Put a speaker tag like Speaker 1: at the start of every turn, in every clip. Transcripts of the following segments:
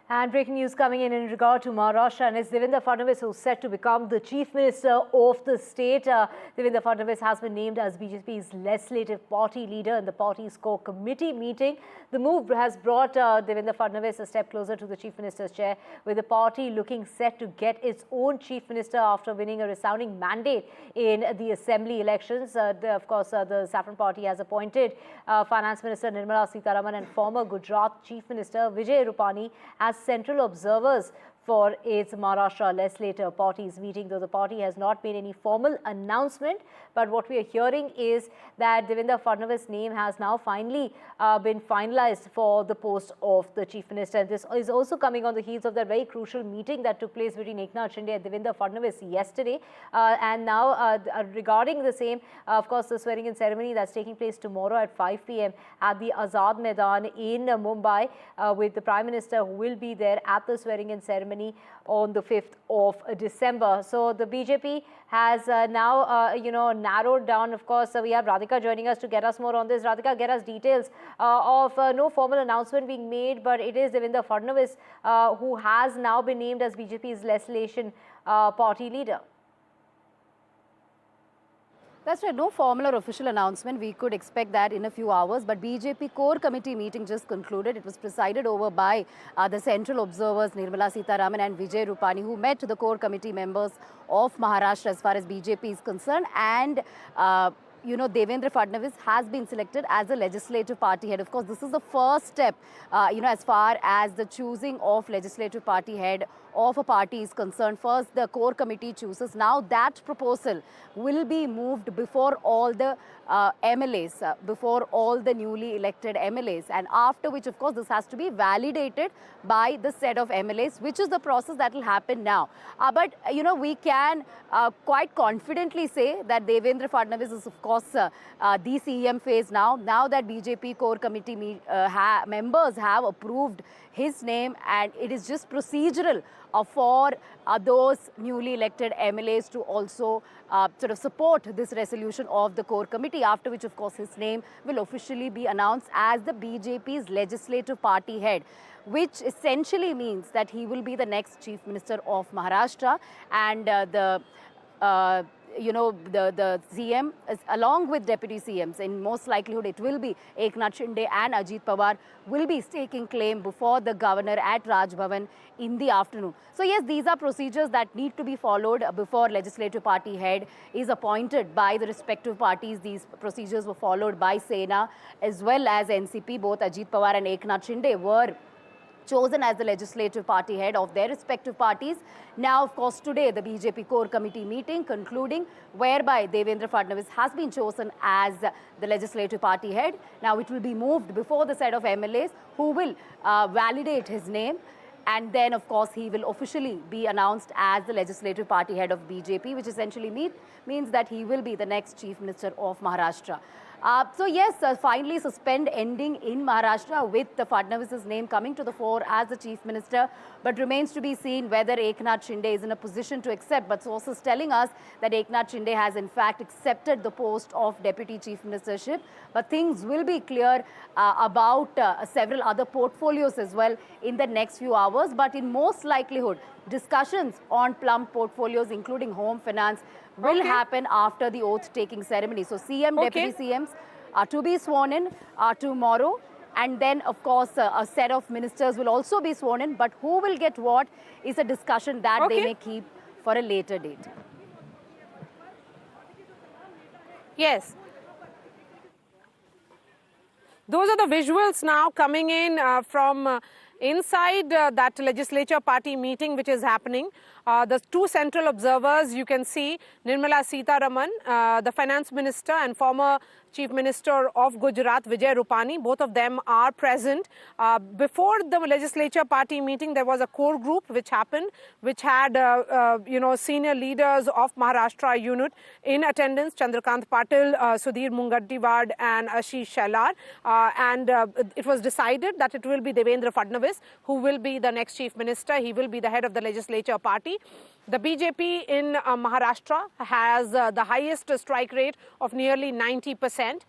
Speaker 1: And breaking news coming in regard to Maharashtra, and it's Devendra Fadnavis who's set to become the Chief Minister of the state. Devendra Fadnavis has been named as BJP's legislative party leader in the party's core committee meeting. The move has brought Devendra Fadnavis a step closer to the Chief Minister's chair, with the party looking set to get its own Chief Minister after winning a resounding mandate in the assembly elections. Of course, the Saffron Party has appointed Finance Minister Nirmala Sitharaman and former Gujarat Chief Minister Vijay Rupani as central observers for its Maharashtra legislative party's meeting, though the party has not made any formal announcement. But what we are hearing is that Devendra Fadnavis' name has now finally been finalized for the post of the Chief Minister. And this is also coming on the heels of that very crucial meeting that took place between Eknath Shinde and Devendra Fadnavis yesterday. And now regarding the same, of course, the swearing-in ceremony that's taking place tomorrow at 5 p.m. at the Azad Maidan in Mumbai, with the Prime Minister who will be there at the swearing-in ceremony on the 5th of December. So the BJP has now, narrowed down. Of course, we have Radhika joining us to get us more on this. Radhika, get us details of no formal announcement being made, but it is Devendra Fadnavis who has now been named as BJP's legislation party leader.
Speaker 2: That's right. No formal or official announcement. We could expect that in a few hours. But BJP core committee meeting just concluded. It was presided over by the central observers Nirmala Sitharaman and Vijay Rupani, who met the core committee members of Maharashtra as far as BJP is concerned. And Devendra Fadnavis has been selected as a legislative party head. Of course, this is the first step, as far as the choosing of legislative party head of a party is concerned. First, the core committee chooses. Now that proposal will be moved before all the MLAs, before all the newly elected MLAs, and after which, of course, this has to be validated by the set of MLAs, which is the process that will happen now. But we can quite confidently say that Devendra Fadnavis is, of course, the CM phase now. Now that BJP core committee members have approved his name, and it is just procedural for those newly elected MLAs to also sort of support this resolution of the core committee, after which, of course, his name will officially be announced as the BJP's legislative party head, which essentially means that he will be the next Chief Minister of Maharashtra. And the CM, along with deputy CMs, in most likelihood it will be Eknath Shinde and Ajit Pawar, will be staking claim before the governor at Raj Bhavan in the afternoon. So yes, these are procedures that need to be followed before legislative party head is appointed by the respective parties. These procedures were followed by Sena as well as NCP. Both Ajit Pawar and Eknath Shinde were chosen as the legislative party head of their respective parties. Now, of course, today the BJP core committee meeting concluding, whereby Devendra Fadnavis has been chosen as the legislative party head. Now it will be moved before the set of MLAs who will validate his name, and then, of course, he will officially be announced as the legislative party head of BJP, which essentially means that he will be the next Chief Minister of Maharashtra. So yes, finally suspend ending in Maharashtra, with the Fadnavis' name coming to the fore as the Chief Minister, but remains to be seen whether Eknath Shinde is in a position to accept. But sources telling us that Eknath Shinde has in fact accepted the post of Deputy Chief Ministership, but things will be clear about several other portfolios as well in the next few hours. But in most likelihood, discussions on plum portfolios, including home finance, will happen after the oath-taking ceremony. So CM, Deputy CMs are to be sworn in tomorrow. And then, of course, a set of ministers will also be sworn in. But who will get what is a discussion that they may keep for a later date.
Speaker 3: Yes. Those are the visuals now coming in from inside that legislature party meeting which is happening. The two central observers, you can see Nirmala Sitharaman, the finance minister, and former Chief Minister of Gujarat, Vijay Rupani. Both of them are present. Before the legislature party meeting, there was a core group which happened, which had, senior leaders of Maharashtra unit in attendance: Chandrakant Patil, Sudhir Mungaddiwad, and Ashish Shailar. And it was decided that it will be Devendra Fadnavis who will be the next Chief Minister. He will be the head of the legislature party. see, the BJP in Maharashtra has the highest strike rate of nearly 90%.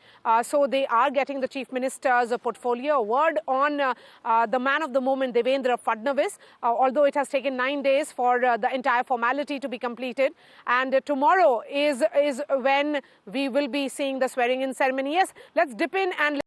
Speaker 3: So they are getting the Chief Minister's portfolio. A word on the man of the moment, Devendra Fadnavis, although it has taken 9 days for the entire formality to be completed. And tomorrow is when we will be seeing the swearing-in ceremony. Yes, let's dip in and